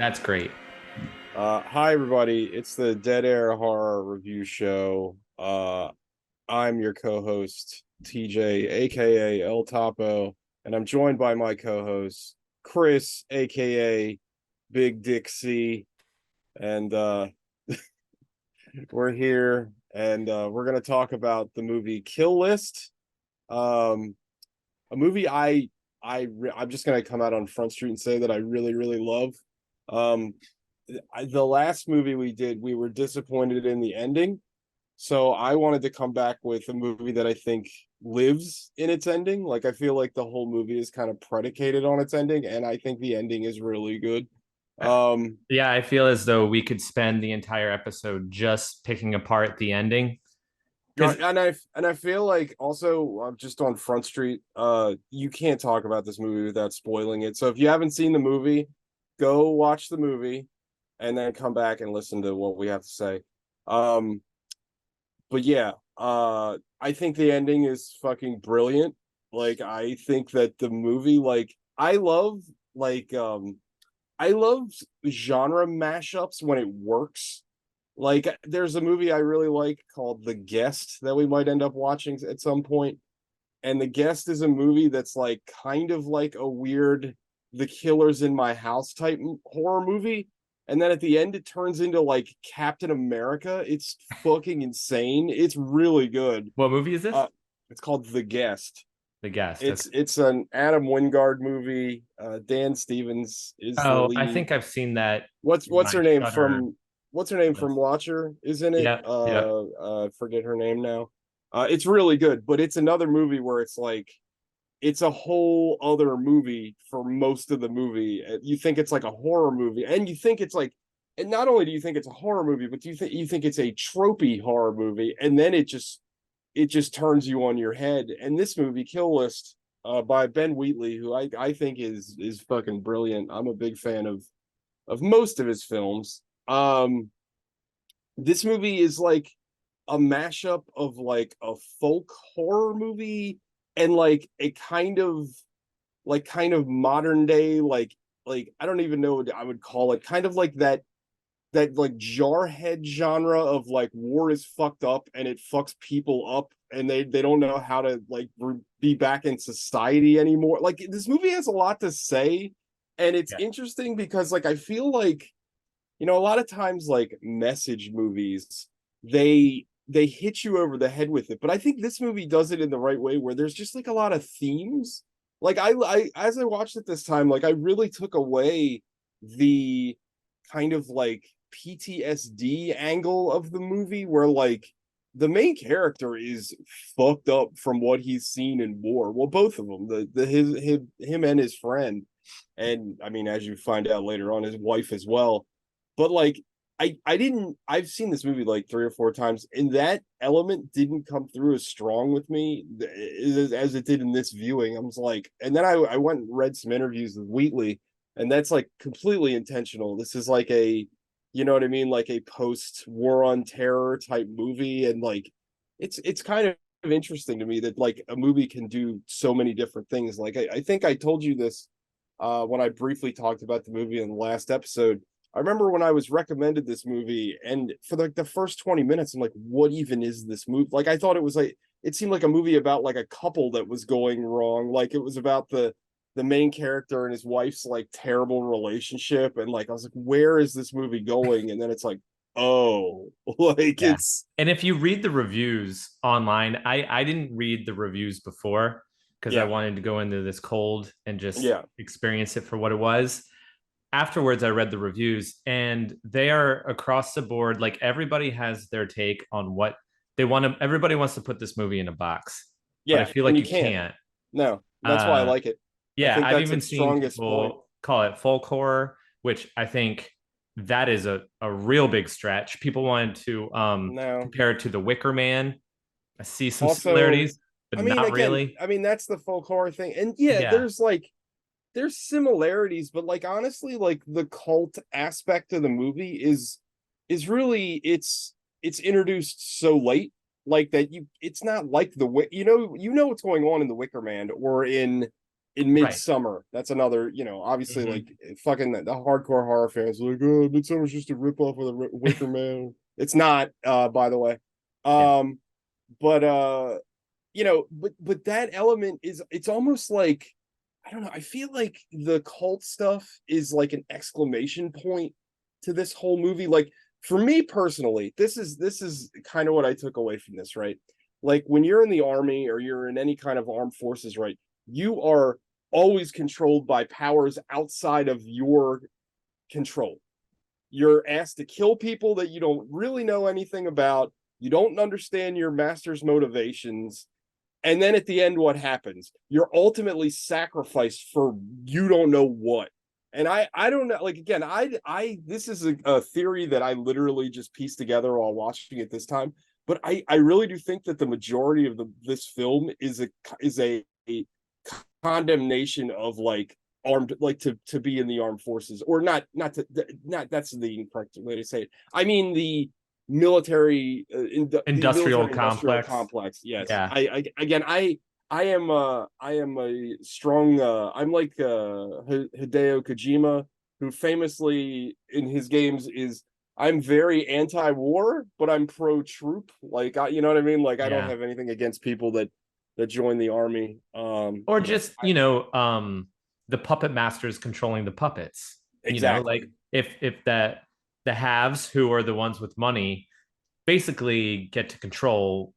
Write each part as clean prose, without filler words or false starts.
That's great. Hi everybody, it's the Dead Air Horror Review Show. I'm your co-host TJ, aka El Topo, and I'm joined by my co-host Chris, aka Big Dick C, and we're here and we're gonna talk about the movie Kill List. Um, a movie I'm just gonna come out on Front Street and say that I really love. Um, the last movie we did, we were disappointed in the ending. So I wanted to come back with a movie that I think lives in its ending. Like I feel like the whole movie is kind of predicated on its ending, and I think the ending is really good. Uh, Um, Yeah, I feel as though we could spend the entire episode just picking apart the ending. Because and I feel like also just on Front Street, you can't talk about this movie without spoiling it. So if you haven't seen the movie, go watch the movie and then come back and listen to what we have to say. Um, but yeah, I think the ending is fucking brilliant. Like I think that the movie, like I love genre mashups when it works. Like there's a movie I really like called The Guest that we might end up watching at some point. And The Guest is a movie that's like kind of like a weird The Killer's in My House type horror movie. And then at the end, it turns into like Captain America. It's fucking insane. It's really good. what movie is this? Uh, it's called The Guest. The Guest. Okay. It's an Adam Wingard movie. Dan Stevens is the Oh, I lead. think I've seen that in What's my her name Shutter from what's her name from list. Watcher is in it? Yeah, yeah. Forget her name now. It's really good, but it's another movie where it's like it's a whole other movie for most of the movie. You think it's like a horror movie, and you think it's like, and not only do you think it's a horror movie, but you think it's a tropey horror movie, and then it just turns you on your head. And this movie, Kill List, by Ben Wheatley, who I think is fucking brilliant. I'm a big fan of most of his films. This movie is like a mashup of like a folk horror movie and like a kind of modern day like I don't even know what I would call it, kind of like that like jarhead genre of like war is fucked up and it fucks people up and they don't know how to like be back in society anymore. Like this movie has a lot to say, and it's Yeah. interesting because like I feel like a lot of times like message movies, they hit you over the head with it, but I think this movie does it in the right way where there's just like a lot of themes. Like I as I watched it this time, like I really took away the kind of like PTSD angle of the movie where like the main character is fucked up from what he's seen in war. Well, both of them, him and his friend, and I mean, as you find out later on, his wife as well. But like I didn't I've seen this movie like three or four times, and that element didn't come through as strong with me as it did in this viewing. I was like, and then I went and read some interviews with Wheatley, and that's like completely intentional. This is like a, you know what I mean, like a post war on terror type movie, and like it's kind of interesting to me that like a movie can do so many different things. Like I think I told you this when I briefly talked about the movie in the last episode. I remember when I was recommended this movie, and for like the first 20 minutes, I'm like, what even is this movie? Like, I thought it was like, it seemed like a movie about like a couple that was going wrong. Like, it was about the main character and his wife's like terrible relationship. And like, I was like, where is this movie going? And then it's like, oh, like Yeah. it's, And if you read the reviews online, I didn't read the reviews before because I yeah, wanted to go into this cold and just yeah, experience it for what it was. Afterwards, I read the reviews and they are across the board. Like everybody has their take on what they want to, everybody wants to put this movie in a box, but I yeah. feel And like you you can't. can't. No, that's why I Uh, like it. I yeah, think I've that's even its seen strongest point. people call it folk horror, which I think that is a real big stretch. People wanted to No. compare it to the Wicker Man. I see some Also, similarities, but I mean, not again, really. I mean that's the folk horror thing, and yeah, Yeah, there's similarities, but like honestly, like the cult aspect of the movie is really it's introduced so late, like that it's not like the you know what's going on in the Wicker Man or in in Right. Midsummer. That's another, obviously Mhm. like fucking the hardcore horror fans are like, oh, Midsummer's just a ripoff of the Wicker Man. It's not, by the way. Yeah. Um, but but that element is, it's almost like, I don't know, I feel like the cult stuff is like an exclamation point to this whole movie. Like for me personally, this is kind of what I took away from this, right? Like when you're in the army or you're in any kind of armed forces, right? You are always controlled by powers outside of your control. You're asked to kill people that you don't really know anything about. You don't understand your master's motivations. And then at the end, what happens? You're ultimately sacrificed for you don't know what. And I don't know. Like again, this is a theory that I literally just pieced together while watching it this time. But I really do think that the majority of this film is a condemnation of like armed, like to be in the armed forces, or not that's the incorrect way to say it. I mean the the Industrial military industrial complex. complex. Yes, Yeah. I am a strong I'm like Hideo Kojima, who famously in his games is, I'm very anti-war, but I'm pro-troop. Like you know what I mean? Like I don't Yeah. have anything against people that join the army. Or just, the puppet masters controlling the puppets. Like Exactly. if that the haves, who are the ones with money, basically get to control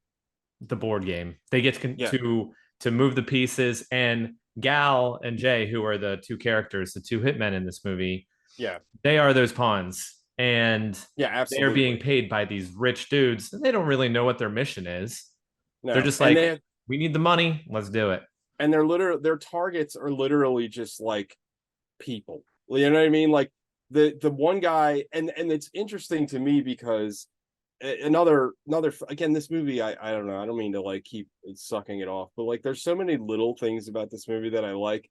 the board game. They get Yeah. to move the pieces, and Gal and Jay, who are the two characters, the two hitmen in this movie, Yeah. they are those pawns, and Yeah, they are being absolutely. paid by these rich dudes, and they don't really know what their mission is. They're No. just like, we need the money, let's do it. Their targets are literally just like people. You know what I mean? Like the one guy, and it's interesting to me because another again, this movie, I don't know, I don't mean to like keep sucking it off, but like there's so many little things about this movie that I like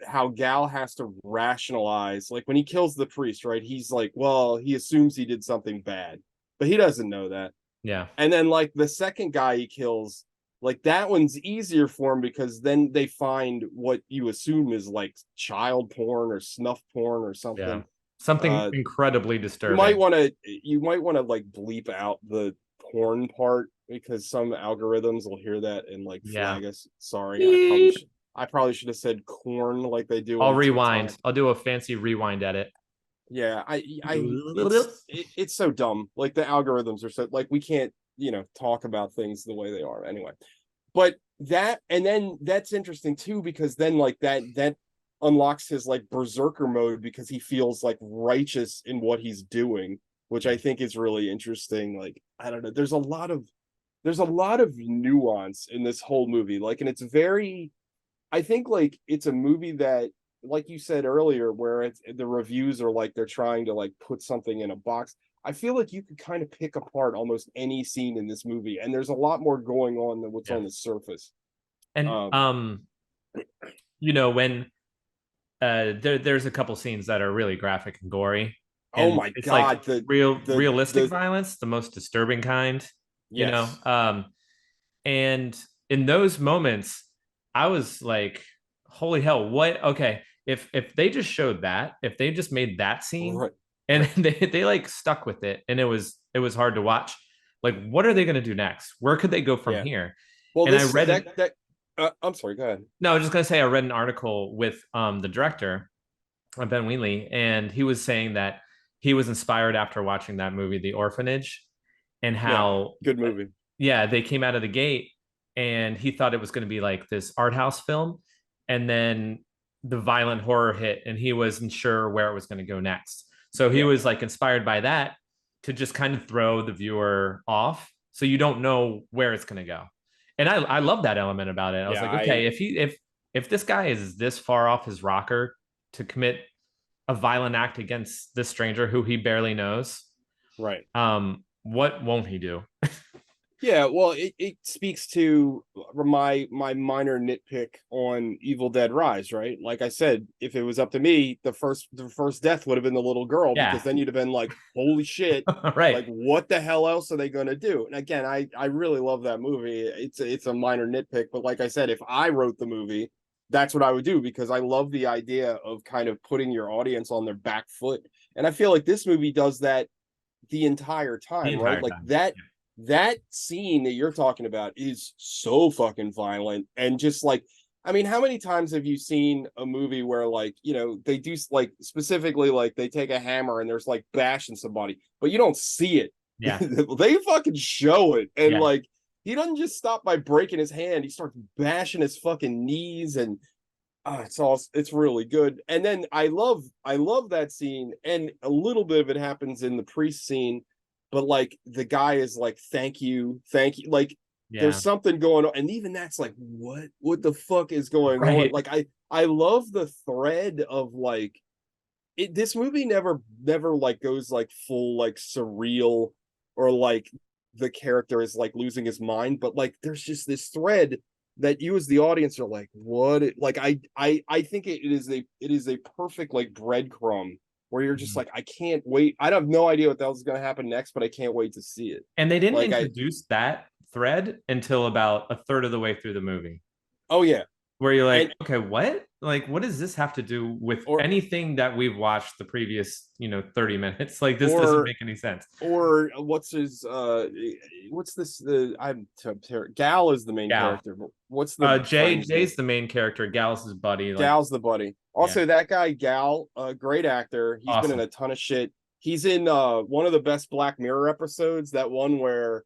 how Gal has to rationalize, like when he kills the priest, right? He's like, well, he assumes he did something bad, but he doesn't know that. Yeah. And then like the second guy he kills, like that one's easier for him because then they find what you assume is like child porn or snuff porn or Yeah. something. Something uh incredibly you might disturbing. want to you might want to like bleep out the porn part, because some algorithms will hear that and like Yeah. flag us. Sorry, Beep. I probably should have said corn like they do I'll on TikTok. rewind. I'll do a fancy rewind edit. Yeah, it's so dumb. Like the algorithms are so, like, we can't, talk about things the way they are anyway. But that, and then that's interesting too, because then like that unlocks his like berserker mode, because he feels like righteous in what he's doing, which I Yeah. think is really interesting. Like I don't know, there's a lot of nuance in this whole movie, like, and it's very, I think like it's a movie that, like you said earlier, where the reviews are like they're trying to like put something in a box. I feel like you could kind of pick apart almost any scene in this movie, and there's a lot more going on than what's Yeah. on the surface. And Um, when there's a couple scenes that are really graphic and gory, oh and my it's like god, realistic the violence, the most disturbing kind, you know. yes, And in those moments, I was like, holy hell, what? Okay, if they just showed that, if they just made that scene right, and right, they like stuck with it, and it was hard to watch, like what are they going to do next? Where could they go from yeah. here? Well, And I this read an that I'm sorry, go ahead. no, I was just gonna say I read an article with the director, Ben Wheatley, and he was saying that he was inspired after watching that movie, The Orphanage, and Yeah, how, good movie. yeah, they came out of the gate, and he thought it was going to be like this art house film, and then the violent horror hit, and he wasn't sure where it was going to go next. So he Yeah, was like inspired by that to just kind of throw the viewer off, so you don't know where it's going to go. And I love that element about it. I was yeah, like, I okay, if this guy is this far off his rocker to commit a violent act against this stranger who he barely knows, right. what won't he do? Yeah, well, it speaks to my minor nitpick on Evil Dead Rise, right? Like I said, if it was up to me, the first death would have been the little girl, because Yeah. then you'd have been like, holy shit, Right. like what the hell else are they gonna do? And again, I really love that movie. It's a minor nitpick, but like I said, if I wrote the movie, that's what I would do, because I love the idea of kind of putting your audience on their back foot. And I feel like this movie does that the entire The time, right? entire Like time. that scene that you're talking about is so fucking violent, and just like, I mean, how many times have you seen a movie where, like, they do, like, specifically, like, they take a hammer and there's like bashing somebody, but you don't see it. Yeah. They fucking show it. And Yeah. like, he doesn't just stop by breaking his hand, he starts bashing his fucking knees. And it's really good. And then I love that scene, and a little bit of it happens in the priest scene, but like the guy is like, thank you, like there's Yeah. something going on, and even that's like, what the fuck is going on? Right. Like, I love the thread of like, this movie never like goes like full like surreal, or like the character is like losing his mind, but like there's just this thread that you as the audience are like, what like, I think it is a perfect like breadcrumb, where you're just Mhm. like, I can't wait, I have no idea what the hell is going to happen next, but I can't wait to see it. And they didn't Like, I introduce that thread until about a third of the way through the movie, oh yeah. where you're like, And okay, what? Like, what does this have to do with or anything that we've watched the previous, 30 minutes? Like, this doesn't or make any sense. what's this, Gal is the main Gal. character, but what's the friend's name? Jay's the main character. Gal's his buddy. Like, Gal's the buddy. yeah, Also, that guy Gal, great actor. He's been in awesome. a ton of shit. He's in one of the best Black Mirror episodes. That one where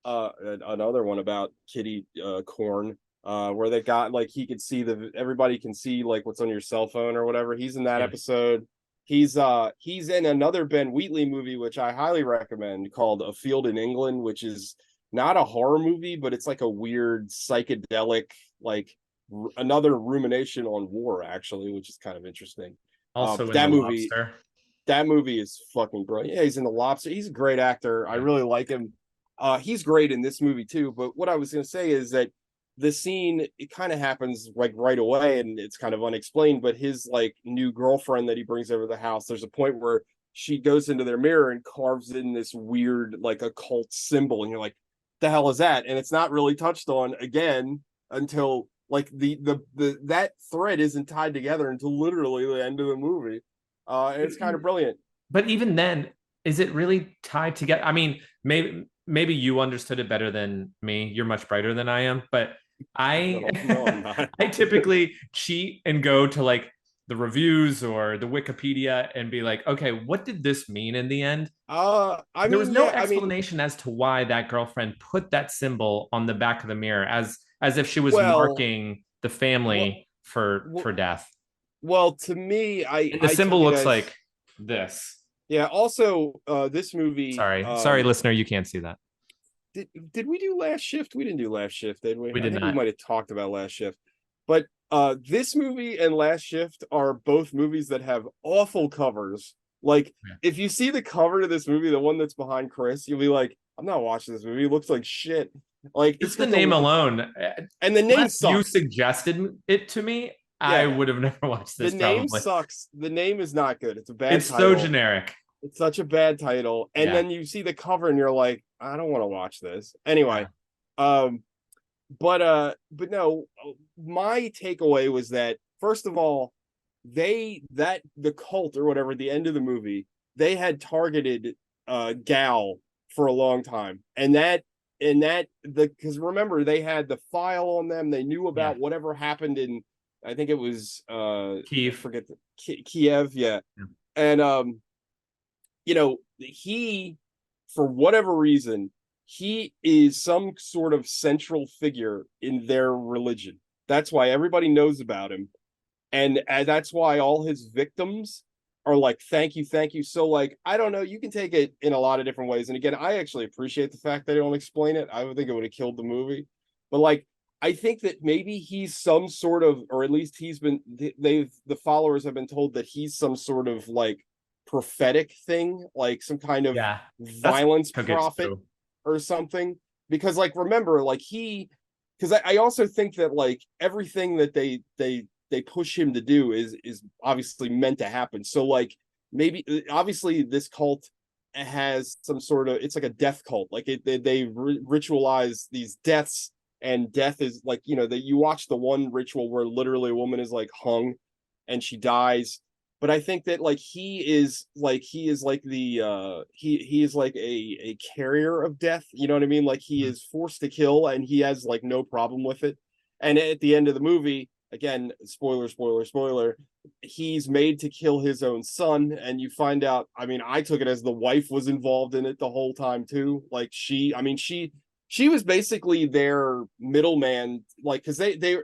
another one about Kitty Corn, where they got like, he could see everybody can see like what's on your cell phone or whatever. He's in that Yeah. episode. He's in another Ben Wheatley movie, which I highly recommend, called A Field in England, which is not a horror movie, but it's like a weird psychedelic, like another rumination on war, actually, which is kind of interesting. Also in The That movie, Lobster. that movie is fucking brilliant. Yeah, he's in The Lobster. He's a great actor. I Yeah. really like him. He's great in this movie too. But what I was going to say is that the scene, it kind of happens like right away, and it's kind of unexplained. But his like new girlfriend that he brings over the house, there's a point where she goes into their mirror and carves in this weird like occult symbol, and you're like, the hell is that? And it's not really touched on again until like the that thread isn't tied together until literally the end of the movie. And it's kind of brilliant. But even then, is it really tied together? I mean, maybe you understood it better than me. You're much brighter than I am, but I No, I'm not. I typically cheat and go to like the reviews or the Wikipedia and be like, okay, what did this mean in the end? I There was mean, no yeah, I mean, explanation as to why that girlfriend put that symbol on the back of the mirror as if she was well, marking the well, family for death. to me, I And the I symbol took it looks as, like this. yeah. Also, this movie, Sorry, listener, you can't see that. did we do Last Shift? We didn't do Last Shift, did we? We I did think we not. might have talked about Last Shift, but this movie and Last Shift are both movies that have awful covers. Like, Yeah. if you see the cover to this movie, the one that's behind Chris, you'll be like, I'm not watching this movie. It looks like shit. Like, it's Just the got name alone, and the name unless you sucks. suggested it to me, I Yeah, would have never watched the this name probably. sucks. The name is not good. It's a bad It's so title. generic. It's such a bad title. And Yeah. then you see the cover and you're like, I don't want to watch this. Yeah. Anyway, um, but no, my takeaway was that, first of all, the cult or whatever at the end of the movie, they had targeted Gal for a long time. And that the because remember, they had the file on them. They knew Yeah. about whatever happened in, I think it was I Keith. forget Kiev, yeah. Yeah. And he, for whatever reason, he is some sort of central figure in their religion. That's why everybody knows about him. And that's why all his victims are like, thank you, thank you. So, like, I don't know, you can take it in a lot of different ways. And again, I actually appreciate the fact they don't explain it. I would think it would have killed the movie. But like, I think that maybe he's some sort of, or at least the followers have been told that he's some sort of like prophetic thing, like some kind of Yeah. That's violence took it prophet too. or something. Because like, remember, like, because I also think that like everything that they push him to do is obviously meant to happen. So like, maybe obviously this cult has some sort of, it's like a death cult. Like, they ritualize these deaths, and death is like, that you watch the one ritual where literally a woman is like hung and she dies. But I think that like he is like the he is like a carrier of death, you know what I mean? Like he is forced to kill and he has like no problem with it. And at the end of the movie, again, spoiler, he's made to kill his own son, and you find out, I mean, I took it as the wife was involved in it the whole time too. Like she was basically their middleman, like because they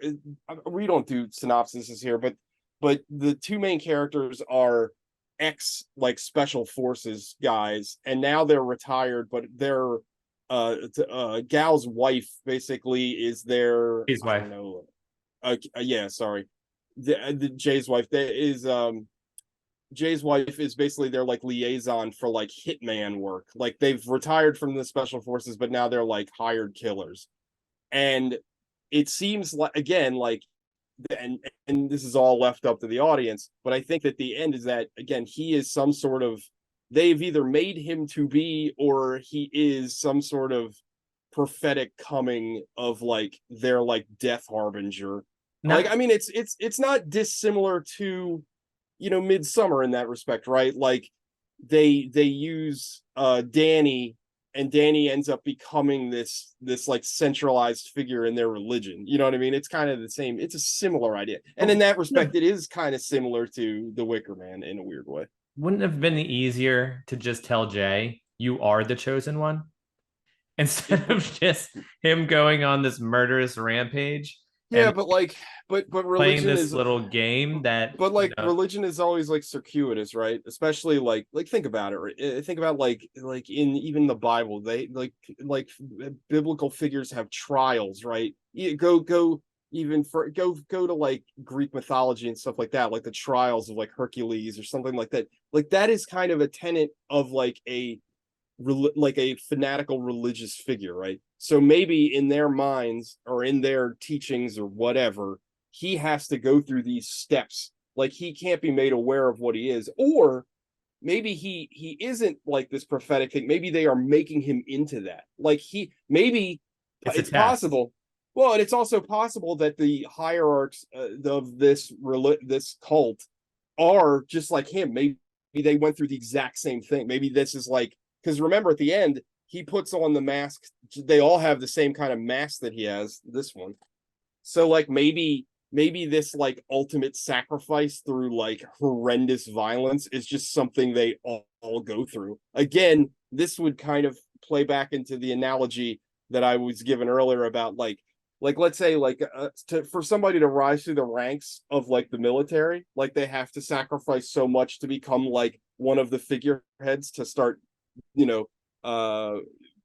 we don't do synopsises here, but the two main characters are ex like special forces guys, and now they're retired, but their gal's wife basically is their, His I wife. don't know, yeah, sorry, the Jay's wife, that is Jay's wife is basically their like liaison for like hitman work. Like they've retired from the special forces, but now they're like hired killers. And it seems like, again, like, and this is all left up to the audience, but I think that the end is that, again, he is some sort of, they've either made him to be, or he is some sort of prophetic coming of like their like death harbinger. Like, Not I mean, it's not dissimilar to, Midsummer in that respect, right? Like they use Danny, and Danny ends up becoming this like centralized figure in their religion. You know what I mean? It's kind of the same. It's a similar idea, and in that respect, it is kind of similar to the Wicker Man in a weird way. wouldn't have been easier to just tell Jay you are the chosen one It, instead of just him going on this murderous rampage yeah, and but like, but playing religion this is, little game that but like religion is always like circuitous, right? Especially like think about it. Right? Think about like in even the Bible, they like biblical figures have trials, right? Go even for go to like Greek mythology and stuff like that, like the trials of like Hercules or something like that. Like that is kind of a tenet of like a fanatical religious figure, right? So maybe in their minds or in their teachings or whatever, he has to go through these steps. Like he can't be made aware of what he is, or maybe he isn't like this prophetic thing. Maybe they are making him into that. Like he maybe it's a it's test. possible. Well, and it's also possible that the hierarchs of this cult are just like him. Maybe they went through the exact same thing. Maybe this is like, because remember at the end he puts on the mask. They all have the same kind of mask that he has. This one. So like maybe this like ultimate sacrifice through like horrendous violence is just something they all go through. Again, this would kind of play back into the analogy that I was given earlier about like let's say like for somebody to rise through the ranks of like the military, like they have to sacrifice so much to become like one of the figureheads to start, you know, uh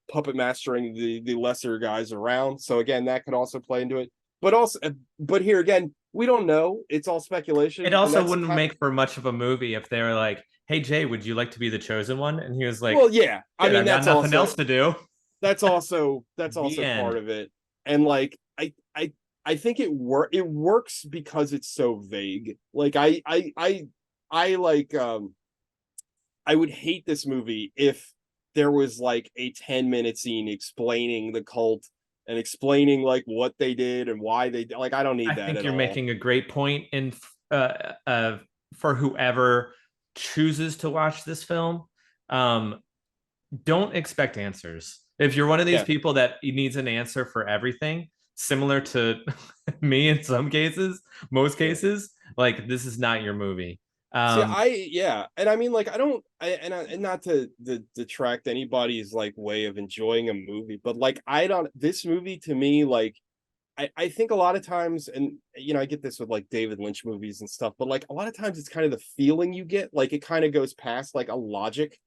puppet mastering the lesser guys around. So again, that could also play into it. But also, but here again, we don't know. It's all It speculation, and also that's wouldn't make for much of a movie if they were like, "Hey Jay, would you like to be the chosen one?" And he was like, well, yeah. I "Shit, mean, I've got nothing else to do." that's The also part end. of it. And like I think it works because it's so vague. Like I like I would hate this movie if there was like a 10-minute scene explaining the cult and explaining like what they did and why they like. I don't I need that think at you're all. making a great point in for whoever chooses to watch this film. Um, don't expect answers. If you're one of these Yeah. people that needs an answer for everything, similar to me in some cases, most Yeah. cases, like this is not your movie. See, Um, yeah, and I mean, like, I don't, and not to detract anybody's like way of enjoying a movie, but like, I don't. This movie to me, like, I think a lot of times, and I get this with like David Lynch movies and stuff, but like a lot of times it's kind of the feeling you get, like it kind of goes past like a logic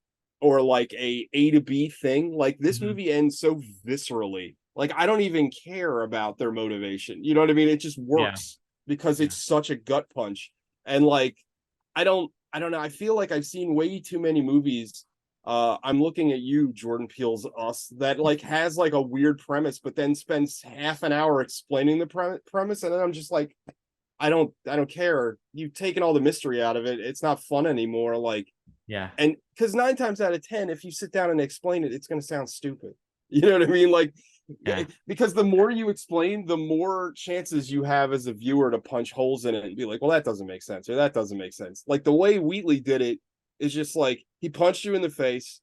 or like a to B thing. Like this mhm. movie ends so viscerally, like I don't even care about their motivation. You know what I mean? It just Yeah, works because yeah. it's such a gut punch, and like I don't know. I feel like I've seen way too many movies. I'm looking at you, Jordan Peele's Us, that like has like a weird premise, but then spends half an hour explaining the premise, and then I'm just like, I don't care. You've taken all the mystery out of it. It's not fun anymore. Like, Yeah. and because 9 times out of 10, if you sit down and explain it, it's going to sound stupid. You know what I mean? Like, Yeah. Because the more you explain, the more chances you have as a viewer to punch holes in it and be like, well, that doesn't make sense, or that doesn't make sense. Like the way Wheatley did it is just like he punched you in the face,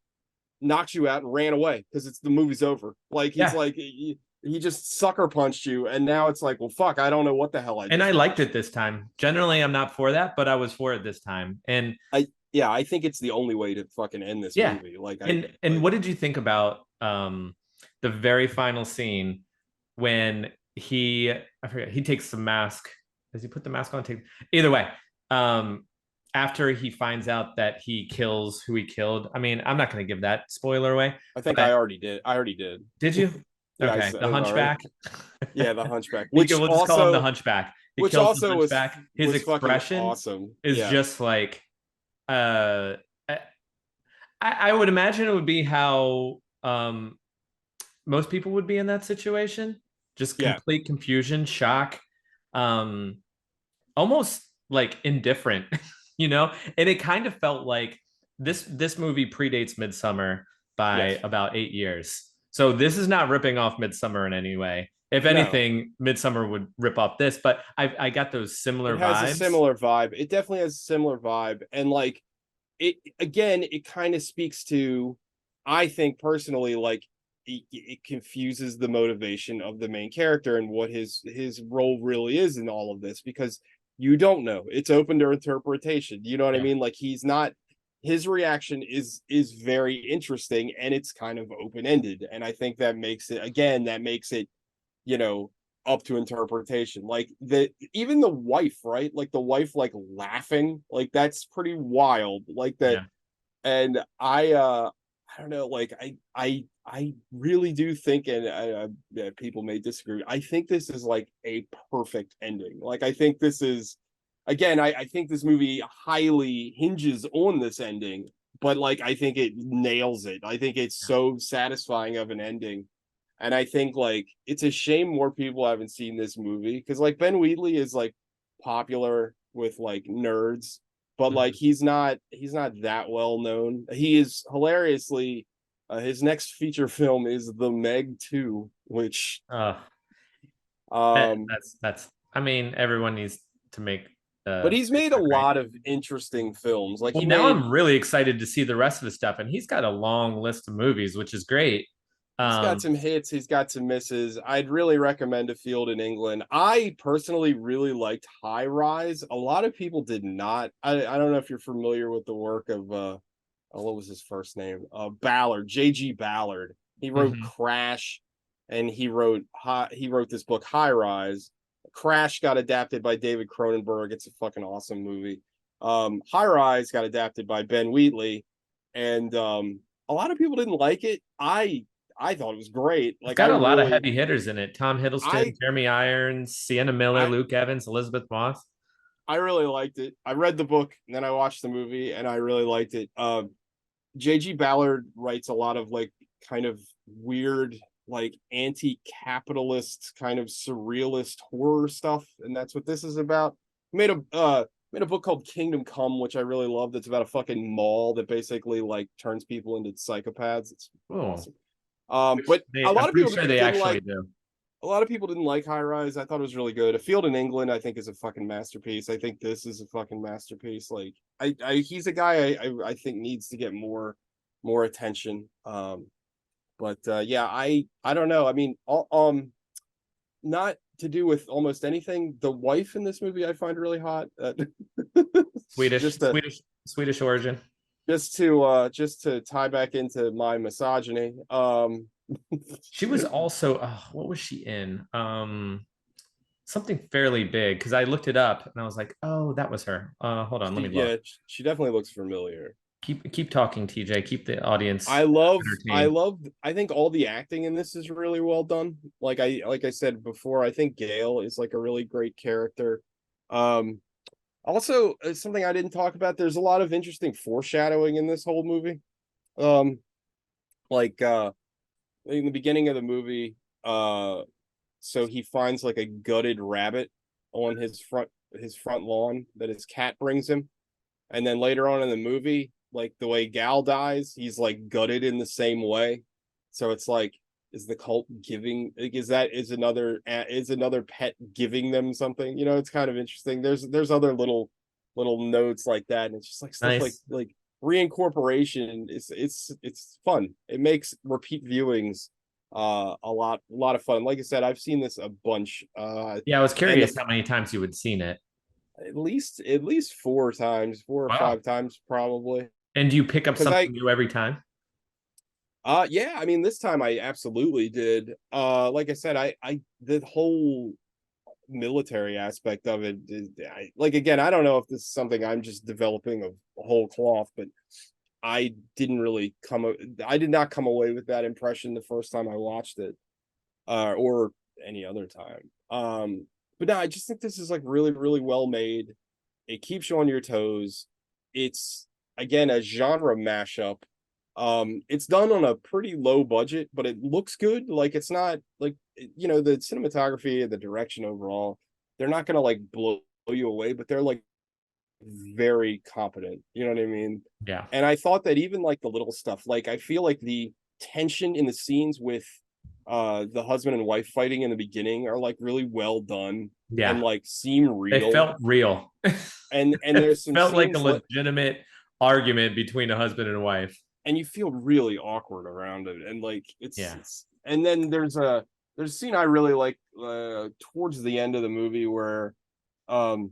knocked you out, and ran away because it's the movie's over. Like he's Yeah. like he just sucker punched you, and now it's like, well, fuck, I don't know what the hell I And I just liked watched. it this time. Generally, I'm not for that, but I was for it this time. And I Yeah, I think it's the only way to fucking end this yeah. movie. Like I And like what did you think about the very final scene when I forget, he takes the mask. Does he put the mask on? Either way, um after he finds out that he kills who he killed. I mean, I'm not going to give that spoiler away, I think but I already did. I already did. did you? Yeah, I Okay, the said all right. hunchback. Yeah, the Hunchback, We'll just call him the hunchback. He which kills the also hunchback. His was fucking expression awesome. is Yeah, just like uh I would imagine it would be how most people would be in that situation. Just yeah, complete confusion, shock, um, almost like indifferent, you know? And it kind of felt like this movie predates Midsummer by yes. about 8 years. So this is not ripping off Midsummer in any way. If No, anything, Midsummer would rip off this, but I got those it similar has a vibes. similar vibe. It definitely has a similar vibe, and like it again, it kind of speaks to, I think personally, like it confuses the motivation of the main character and what his role really is in all of this because you don't know. It's open to interpretation. You know what I Yeah. mean? Like he's not his reaction is very interesting and it's kind of open ended. And I think that makes it again, that makes it, you know, up to interpretation. Like the even the wife, right? Like the wife like laughing, like that's pretty wild. Like that, Yeah. and I don't know, like I really do think, and yeah, people may disagree. I think this is like a perfect ending. Like I think this is, again, I think this movie highly hinges on this ending, but like I think it nails it. I think it's so satisfying of an ending. And I think like it's a shame more people haven't seen this movie because like Ben Wheatley is like popular with like nerds, but like Mhm. he's not that well known. He is hilariously his next feature film is The Meg 2, which Uh, um that's I mean, everyone needs to make but he's great made a work, right? lot of interesting films. Like Well, he now made I'm really excited to see the rest of his stuff, and he's got a long list of movies, which is great. He's got Um, some hits, he's got some misses. I'd really recommend A Field in England. I personally really liked High Rise. A lot of people did not. I don't know if you're familiar with the work of what was his first name? Ballard, J.G. Ballard. He wrote mhm. Crash, and he wrote this book High Rise. Crash got adapted by David Cronenberg. It's a fucking awesome movie. High Rise got adapted by Ben Wheatley, and a lot of people didn't like it. I thought it was great. It's Like got a lot of heavy hitters in it: Tom Hiddleston, I Jeremy Irons, Sienna Miller, I Luke Evans, Elizabeth Moss. I really liked it. I read the book and then I watched the movie and I really liked it. JG Ballard writes a lot of like kind of weird, like anti-capitalist, kind of surrealist horror stuff, and that's what this is about. Made a book called Kingdom Come, which I really love. That's about a fucking mall that basically like turns people into psychopaths. It's Oh, awesome. But I'm pretty sure they actually do. a lot of people didn't like High Rise. I thought it was really good. A Field in England, I think, is a fucking masterpiece. I think this is a fucking masterpiece. Like, he's a guy I think needs to get more attention. But yeah, I don't know. I mean, not to do with almost anything. The wife in this movie I find really hot. Swedish, Just to Swedish, Swedish origin. just to tie back into my misogyny. She was also what was she in? Something fairly big because I looked it up and I was like, oh, that was her. Hold on, let me look. Yeah, she definitely looks familiar. Keep talking, TJ. Keep the audience I entertained. love I think all the acting in this is really well done. Like I said before, I think Gail is like a really great character. Um Also something I didn't talk about, there's a lot of interesting foreshadowing in this whole movie. Um like in the beginning of the movie, so he finds like a gutted rabbit on his front lawn that his cat brings him. And then later on in the movie, like the way Gal dies, he's like gutted in the same way. So it's like is the cult giving, like, is another pet giving them something? It's kind of interesting. There's other little notes like that, and it's just like stuff Nice. like reincorporation. It's fun. It makes repeat viewings a lot of fun. Like I said, I've seen this a bunch, Yeah, I was and curious how many times you had seen it. at least 4 times, 4 or 5 Wow. times probably. And do you pick up Because something new every time? yeah, I mean, this time I absolutely did. Like I said, I the whole military aspect of it like, again, I don't know if this is something I'm just developing of whole cloth, but I didn't really come I did not come away with that impression the first time I watched it, or any other time. But no, I just think this is like really, really well made. It keeps you on your toes. It's, again, a genre mashup. It's done on a pretty low budget, but it looks good. Like, it's not like, the cinematography and the direction overall, they're not gonna like blow you away, but they're like very competent. You know what I mean? Yeah. And I thought that even like the little stuff, like I feel like the tension in the scenes with the husband and wife fighting in the beginning are like really well done and Yeah. like seem They real. felt real. And It there's some felt like a scenes like, legitimate argument between a husband and wife. and you feel really awkward around it, and like Yeah. it's and then there's a scene I really like towards the end of the movie where um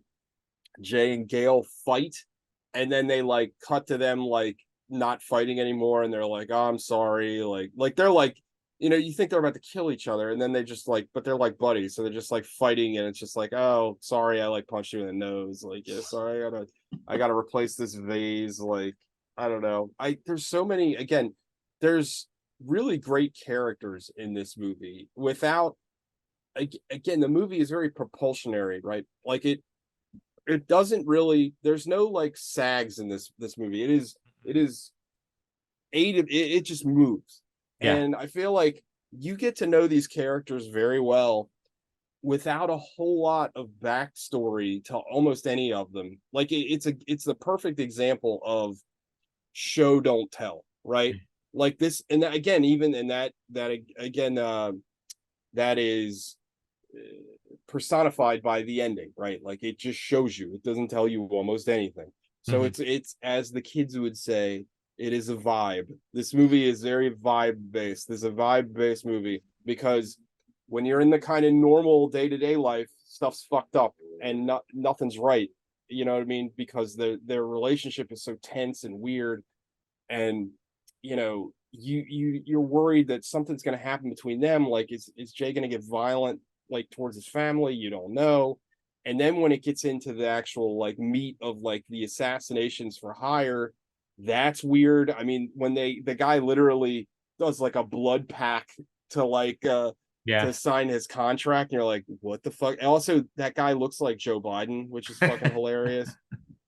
Jay and Gail fight, and then they like cut to them like not fighting anymore, and they're like, "Oh, I'm sorry," like they're like, you think they're about to kill each other, and then they just like, but they're like buddies, so they're just like fighting, and it's just like, "Oh, sorry, I like punched you in the nose," like, "Yeah, sorry, I gotta replace this vase," like, I don't know. There's so many, again, there's really great characters in this movie without, again, the movie is very propulsionary, right? Like, it doesn't really, there's no like sags in this movie. It is it just moves. Yeah. And I feel like you get to know these characters very well without a whole lot of backstory to almost any of them. Like, it's the perfect example of show don't tell, right? Like this, and that, again, even in that again, that is personified by the ending, right? Like, it just shows you. It doesn't tell you almost anything. So Mhm. it's as the kids would say, it is a vibe. This movie is very vibe based. This is a vibe based movie because when you're in the kind of normal day to day life, stuff's fucked up and nothing's right. You know what I mean? Because their relationship is so tense and weird, and you're worried that something's going to happen between them. Like, is Jay going to get violent, like, towards his family? You don't know. And then when it gets into the actual like meat of like the assassinations for hire, that's weird. I mean, when the guy literally does like a blood pack to like to Yeah. sign his contract, and you're like, what the fuck? And also, that guy looks like Joe Biden, which is fucking hilarious.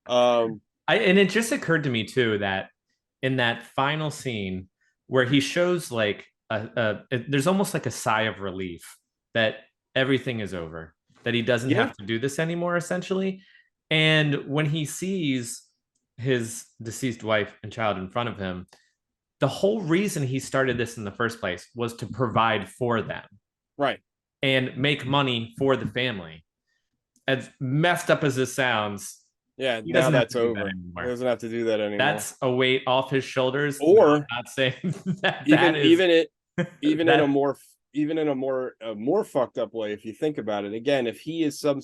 um And it just occurred to me too that in that final scene where he shows like there's almost like a sigh of relief that everything is over, that he doesn't yeah, have to do this anymore, essentially. And when he sees his deceased wife and child in front of him, the whole reason he started this in the first place was to provide for them right. and make money for the family. As messed up as this sounds, Yeah, he now doesn't have that's to do that over. He anymore. doesn't have to do that anymore. That's a weight off his shoulders. No, Or I'm not saying that that even is even it even in a that. more even in a more fucked up way, if you think about it. Again, if he is some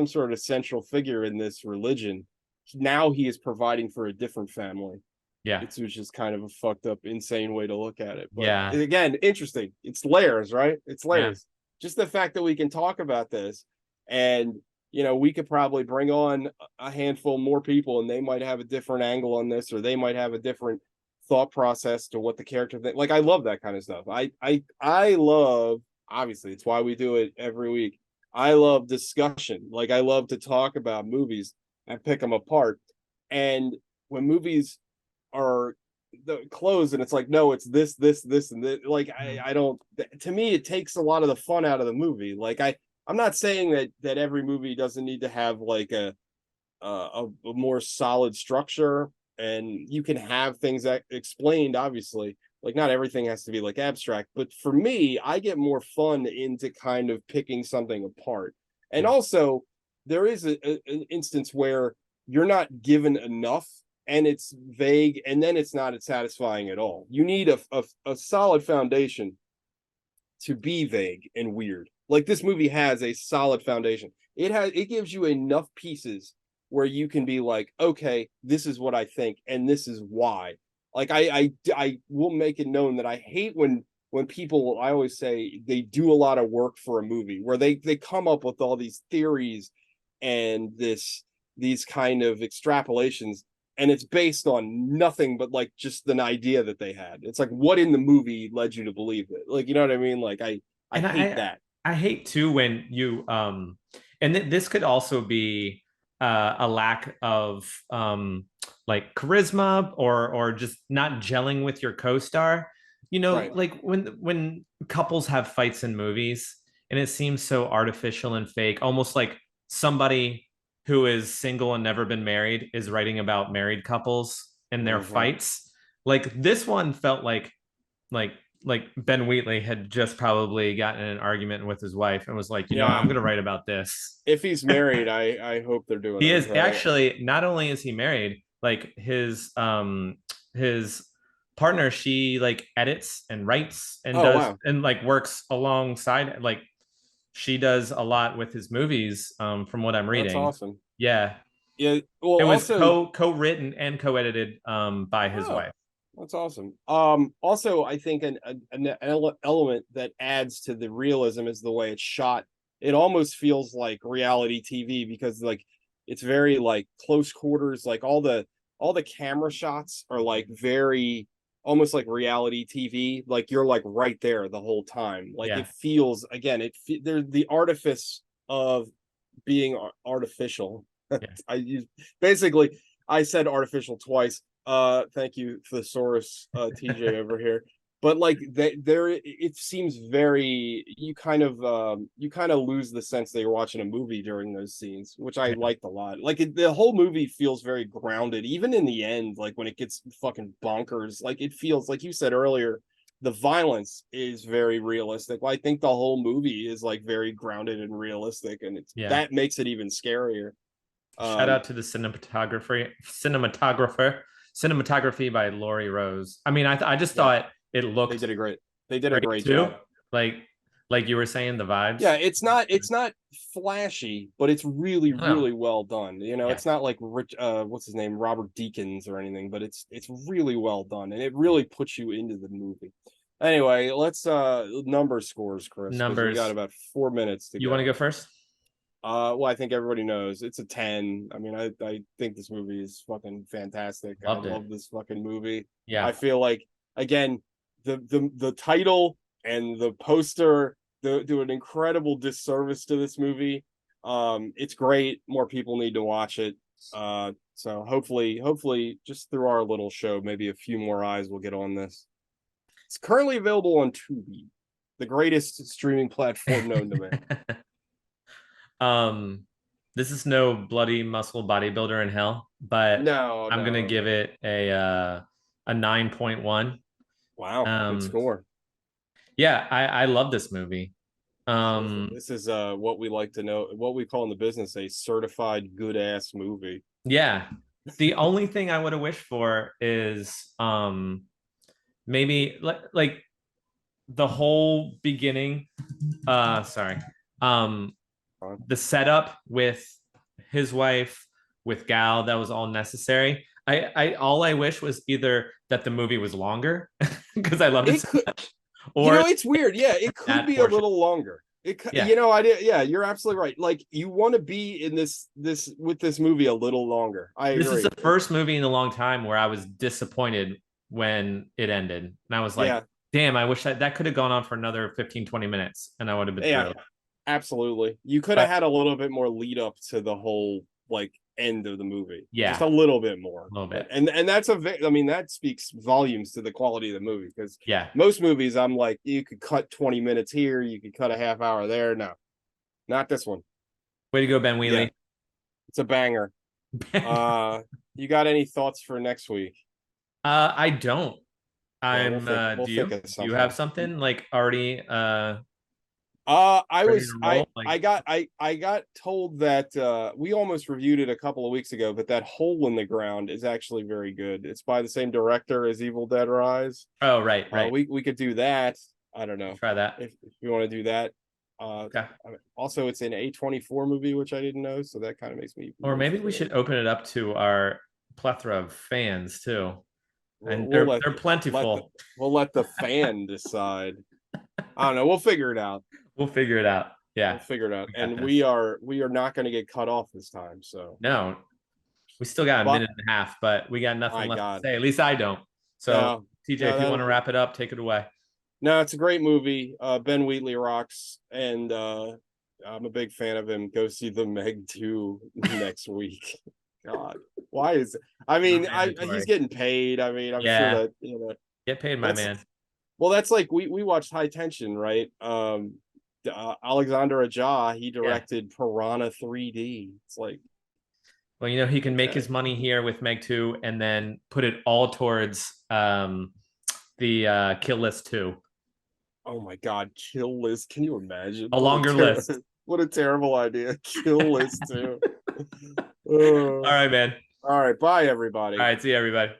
sort of central figure in this religion, now he is providing for a different family. Yeah, It's which is kind of a fucked up, insane way to look at it. But yeah, again, interesting. It's layers, right? It's yeah, layers. Just the fact that we can talk about this, and we could probably bring on a handful more people, and they might have a different angle on this, or they might have a different thought process to what the character think. Like, I love that kind of stuff. I love, obviously it's why we do it every week. I love discussion. Like, I love to talk about movies and pick them apart. And when movies are the clothes, and it's like, no, it's this and this, like, mhm, I don't, to me it takes a lot of the fun out of the movie. Like, I'm not saying that every movie doesn't need to have like a more solid structure, and you can have things that explained, obviously. like not everything has to be like abstract, but for me, I get more fun into kind of picking something apart. And Yeah. also, there is an instance where you're not given enough and it's vague, and then it's not satisfying at all. You need a solid foundation to be vague and weird. Like this movie has a solid foundation. It gives you enough pieces where you can be like, okay, this is what I think, and this is why. Like I will make it known that I hate when people, I always say, they do a lot of work for a movie where they come up with all these theories and these kind of extrapolations, and it's based on nothing but like just an idea that they had. It's like, what in the movie led you to believe it? Like, you know what I mean? Like I And hate that. I hate too when you and this could also be a lack of like charisma or just not gelling with your co-star. You know, Right. like when couples have fights in movies and it seems so artificial and fake, almost like somebody who is single and never been married is writing about married couples and their Mm-hmm. fights. Like this one felt like like Ben Wheatley had just probably gotten in an argument with his wife and was like, I'm Yeah. going to write about this. If he's married, I hope they're doing He is okay. actually, not only is he married, like his partner, she like edits and writes and Oh does wow, and like works alongside, like she does a lot with his movies, from what I'm that's reading. awesome. Yeah. Yeah. Well, It was also, co-written and co-edited by his oh, wife. that's awesome. Also, I think an element that adds to the realism is the way it's shot. It almost feels like reality TV because like it's very like close quarters. Like all the camera shots are like very almost like reality TV. Like you're like right there the whole time. Like Yeah. it feels again. There's the artifice of being artificial. Yeah. I use basically I said artificial twice. Thank you, thesaurus, TJ over here. But like there, it seems very. You kind of lose the sense that you're watching a movie during those scenes, which I Yeah. liked a lot. Like the whole movie feels very grounded, even in the end. Like when it gets fucking bonkers, like it feels like you said earlier. The violence is very realistic. Well, I think the whole movie is like very grounded and realistic, and Yeah. that makes it even scarier. Shout Um, out to the cinematography by Laurie Rose. I mean, I just yeah, thought it they looked did a great. They did a great great too. job. Like like you were saying, the vibes. Yeah, it's not flashy, but it's really Oh, really well done. yeah, It's not like Rich what's his name, Robert Deakins or anything, but it's really well done and it yeah. really puts you into the movie. Anyway, let's number scores, Chris, because we got Numbers. about 4 minutes to You want to go. go first? Well, I think everybody knows it's a 10. I mean, I think this movie is fucking fantastic. I Loved it. love this fucking movie. I Yeah, feel like again, the title and the poster do an incredible disservice to this movie. It's great. More people need to watch it. So hopefully just through our little show, maybe a few more eyes will get on this. It's currently available on Tubi, the greatest streaming platform known to man. um, this is no bloody muscle bodybuilder in hell, but No, I'm gonna no. give it a 9.1. Wow, good Um, score. yeah, I love this movie. Um, This is what we like to know, what we call in the business a certified good ass movie. yeah. The only thing I would have wished for is maybe like the whole beginning, sorry, um the setup with his wife, with Gal, that was all necessary. I all I wish was either that the movie was longer because I loved it It so could, much, or it's weird. Yeah, it could that be a portion. little longer. Yeah, I did. Yeah, you're absolutely right. Like you want to be in this with this movie a little longer. I this is agree. the first movie in a long time where I was disappointed when it ended, and I was like, Yeah, damn, I wish that could have gone on for another 15-20 minutes and I would have been yeah, thrilled. absolutely. You could have But had a little bit more lead up to the whole like end of the movie, just yeah, a little bit more. a little But bit. and that's I mean that speaks volumes to the quality of the movie because Yeah. most movies I'm like you could cut 20 minutes here, you could cut a half hour there. No, not this one. Way to go, Ben Yeah, Wheatley. it's a banger. Uh, you got any thoughts for next week? I don't. Yeah, I'm we'll do think you of do you have something. something like already I ready to was roll? Like, I got told that we almost reviewed it a couple of weeks ago, but that Hole in the Ground is actually very good. It's by the same director as Evil Dead Rise. oh, right, right. We could do that. I don't We'll know try that. if you want to do that. Okay. Also, it's an A24 movie, which I didn't know, so that kind of makes me Or more maybe interested we in it. should open it up to our plethora of fans too. And We'll they're let the plentiful. we'll let the fan decide. I don't know. We'll figure it out. We'll figure it out. We'll Yeah, figure it out. we got And this. we are not going to get cut off this time. So, No, we still got a but minute and a half, but we got nothing my left to God, say. At least I don't. So, no, TJ, no, if you want that'll to be wrap it up, take it away. no. It's a great movie. Ben Wheatley rocks, and I'm a big fan of him. Go see the Meg 2 next week. God, why is it? I Not mean, I he's mandatory. getting paid. I mean, I'm sure Yeah, that get paid, my that's man. well, that's like we watched High Tension, right? Alexander Aja, he Yeah. directed Piranha 3D. It's like, Well, he can make okay. his money here with Meg 2 and then put it all towards the Kill List 2. Oh my God, Kill List. Can you imagine? A longer list. What a terrible idea. Kill List too. All right, man. All right, bye All everybody. right, see you, everybody.